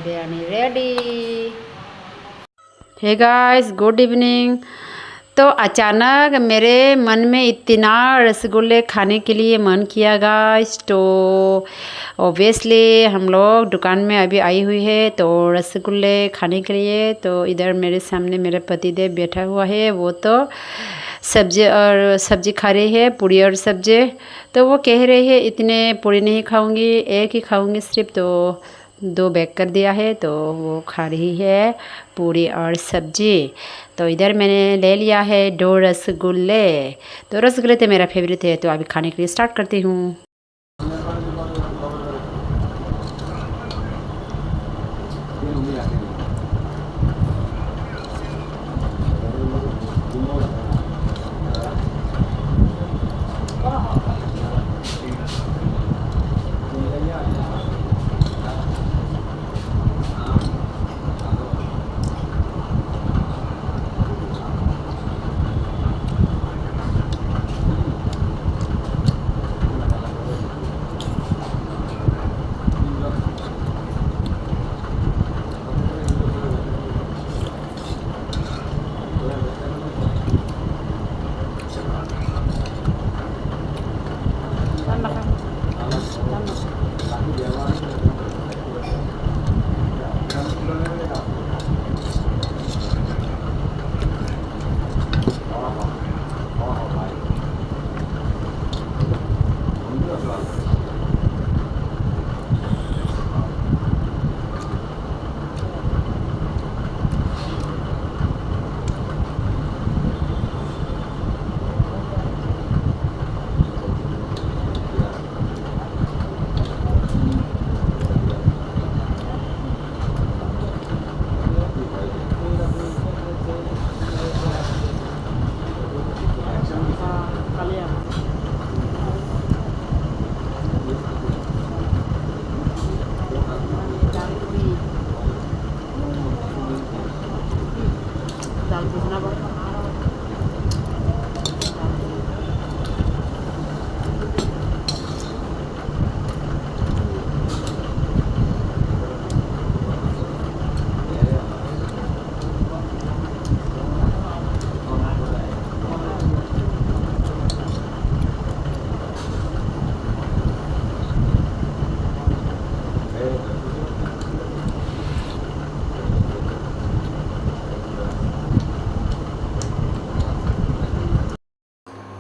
Biryani ready. Hey guys, good evening. तो अचानक मेरे मन में इतना रसगुल्ले खाने के लिए मन किया गाइस। तो ऑब्वियसली हम लोग दुकान में अभी आई हुई है तो रसगुल्ले खाने के लिए। तो इधर मेरे सामने मेरा पतिदेव बैठा हुआ है, वो तो सब्जी खा रही है, पूरी और सब्जी। तो वो कह रही है इतने पूरी नहीं खाऊंगी, एक ही खाऊंगी सिर्फ। तो 2 बैग कर दिया है तो वो खा रही है पूरी और सब्जी। तो इधर मैंने ले लिया है 2 रसगुल्ले। तो रसगुल्ले तो मेरा फेवरेट है, तो अभी खाने के लिए स्टार्ट करती हूँ।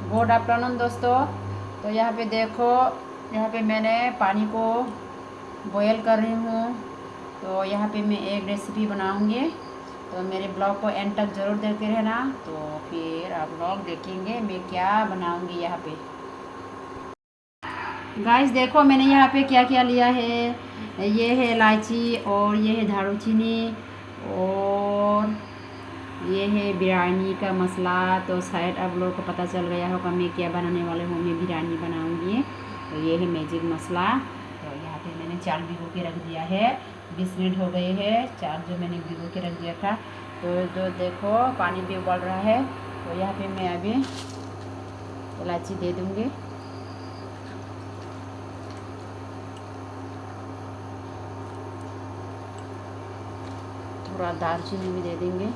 गुड आफ्टरनून दोस्तों। तो यहाँ पे देखो, यहाँ पे मैंने पानी को बॉयल कर रही हूँ। तो यहाँ पे मैं एक रेसिपी बनाऊँगी, तो मेरे ब्लॉग को एंड तक ज़रूर देखते रहना। तो फिर आप लोग देखेंगे मैं क्या बनाऊँगी यहाँ पे। गाइस देखो मैंने यहाँ पे क्या क्या लिया है। ये है इलायची, और ये है दालचीनी, और ये है बिरयानी का मसाला। तो शायद आप लोगों को पता चल गया होगा मैं क्या बनाने वाले हूँ। मैं बिरयानी बनाऊँगी। तो ये है मैजिक मसाला। तो यहाँ पे मैंने 4 भिगो के रख दिया है। 20 मिनट हो गए हैं 4 जो मैंने भिगो के रख दिया था। तो जो देखो पानी भी उबल रहा है। तो यहाँ पे मैं अभी इलायची दे दूँगी। थोड़ा दालचीनी भी दे देंगे।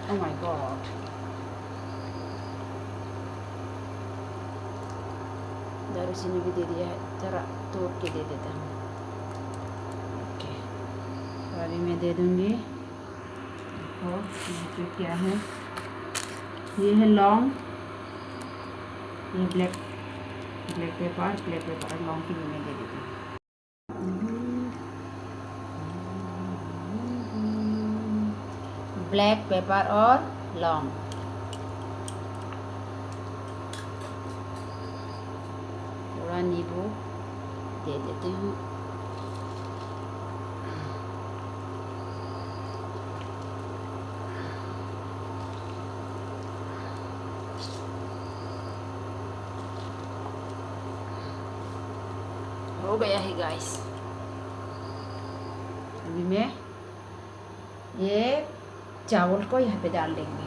Oh my God! दालचीनी भी दे दिया है, ज़रा तोड़ के दे देता हूँ। ओके, तो अभी मैं दे दूँगी। देखो यहाँ पे क्या है, ये है लौंग, ये ब्लैक पेपर और लौंग की भी मैं दे देती हूँ। ब्लैक पेपर और लौंग। थोड़ा नींबू दे देती हूँ। हो गया है गाइस। अभी मैं ये चावल को यहाँ पे डाल देंगे।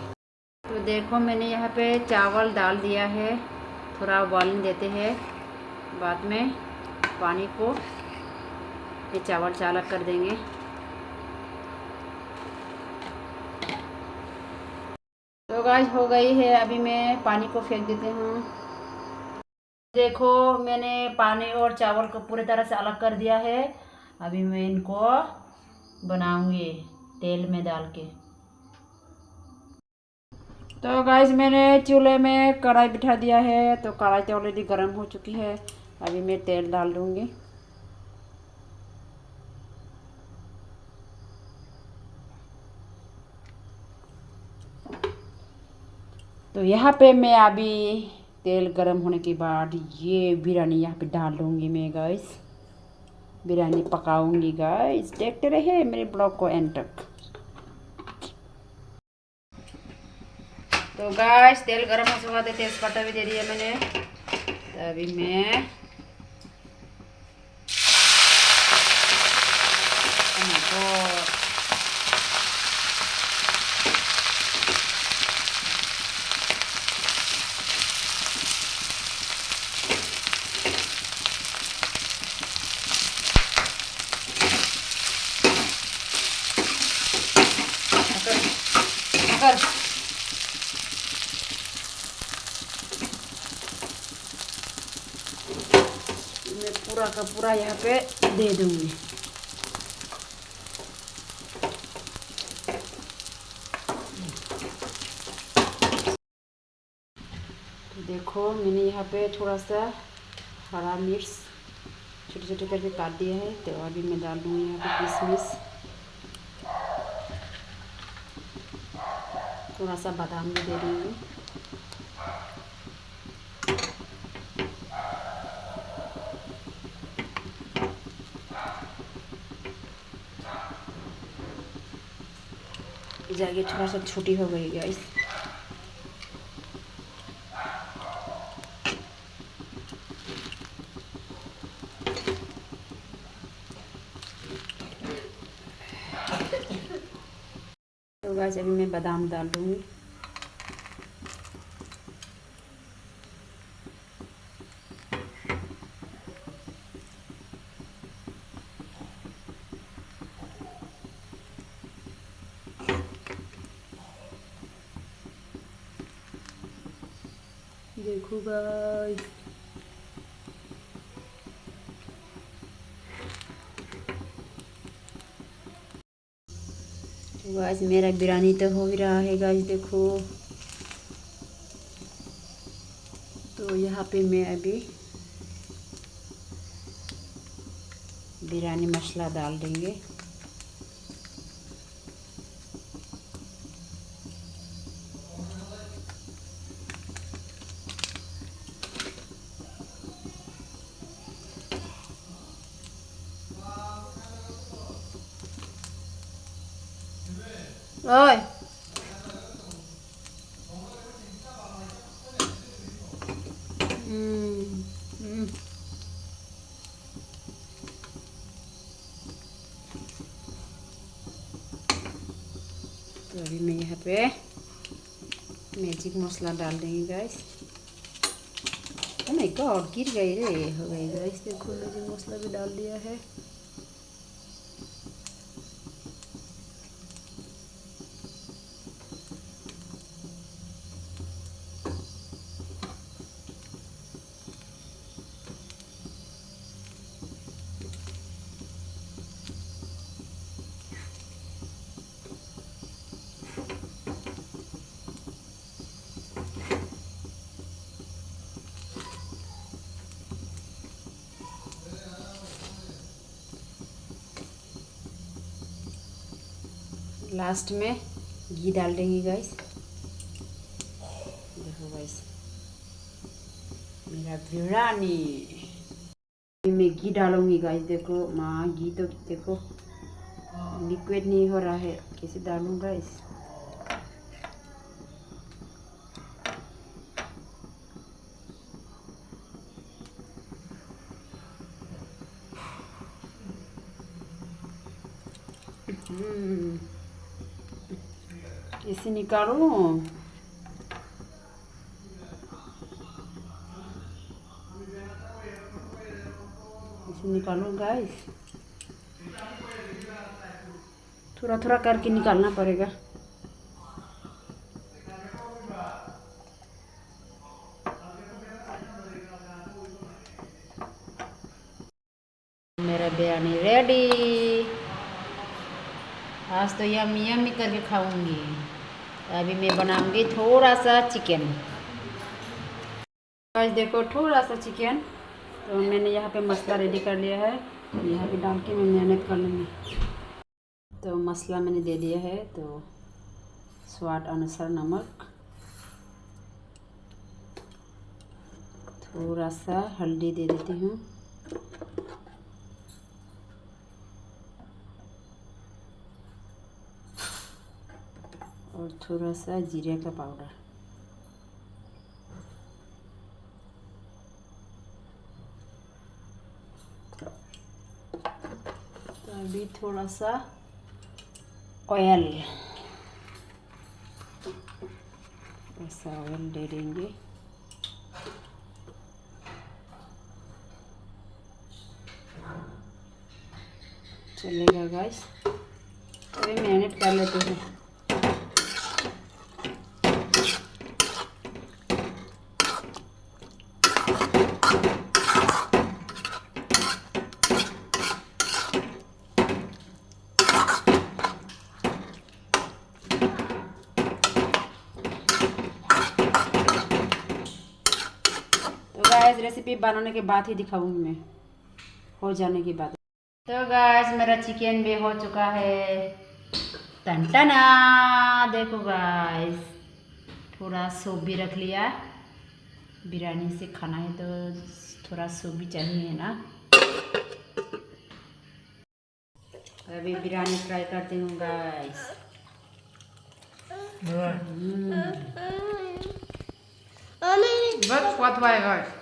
तो देखो मैंने यहाँ पे चावल डाल दिया है। थोड़ा उबालने देते हैं। बाद में पानी को ये चावल चालक कर देंगे। तो गाइस हो गई है, अभी मैं पानी को फेंक देती हूँ। देखो मैंने पानी और चावल को पूरी तरह से अलग कर दिया है। अभी मैं इनको बनाऊंगी तेल में डाल के। तो गाइस मैंने चूल्हे में कढ़ाई बिठा दिया है। तो कढ़ाई तो ऑलरेडी गर्म हो चुकी है। अभी मैं तेल डाल दूंगी। तो यहाँ पे मैं अभी तेल गर्म होने के बाद ये बिरयानी यहाँ पे डाल दूंगी मैं गाइस। बिरयानी पकाऊंगी गाइस, देखते रहे मेरे ब्लॉग को एंड तक। तो गाइस तेल गर्म हो चुका है, तेज़पत्ता भी दे दिया मैंने। तो अभी मैं मैं पूरा का पूरा यहाँ पे दे दूंगी। तो देखो मैंने यहाँ पे थोड़ा सा हरा मिर्च छोटे छोटे करके काट दिया है। तो अभी मैं डाल दूँगी यहाँ पे किशमिश, थोड़ा सा बादाम भी दे दूँगी। जाके थोड़ा सा छोटी हो गई गाइस। तो गाइस अभी मैं बादाम डाल दूँगी। देखो गाइस गाइस मेरा बिरयानी तो हो ही रहा है गाइस, देखो। तो यहाँ पे मैं अभी बिरयानी मसाला डाल देंगे। ओए तो अभी मैं यहाँ पे मैजिक मसाला डाल देंगे गाइस। ओ माय गॉड गिर गई रे, हो गई गाइस। देखो मैजिक मसाला भी डाल दिया है। लास्ट में घी डाल देंगे गाइस। देखो गाइस मेरा बिरयानी में घी डालूंगी गाइस। देखो माँ घी तो देखो लिक्विड नहीं हो रहा है, कैसे डालूँ गाइस। इसे निकालो। इसे निकालो गाइस, थोड़ा थोड़ा करके निकालना पड़ेगा। मेरा बिरयानी रेडी। आज तो यम्मी यम्मी करके खाऊंगी। अभी मैं बनाऊंगी थोड़ा सा चिकन। आज देखो थोड़ा सा चिकन, तो मैंने यहाँ पे मसाला रेडी कर लिया है, यहाँ पे डाल के मैं मेहनत कर लूँगी। तो मसाला मैंने दे दिया है, तो स्वाद अनुसार नमक, थोड़ा सा हल्दी दे देती हूँ, और थोड़ा सा जीरे का पाउडर। तो अभी थोड़ा सा ऑयल, ऐसा ऑयल दे देंगे। चलेगा गाइस, अभी मैरिनेट कर लेते हैं। तो गाइस रेसिपी बनाने के बाद ही दिखाऊंगी मैं, हो जाने के बाद। तो गाइस मेरा चिकन भी हो चुका है। टनटना, देखो गाइस, थोड़ा सूप भी रख लिया। बिरयानी से खाना है तो थोड़ा सूप भी चाहिए ना। अभी बिरयानी ट्राई करती हूँ गाइस। बहुत स्वाद हुआ है गाइस।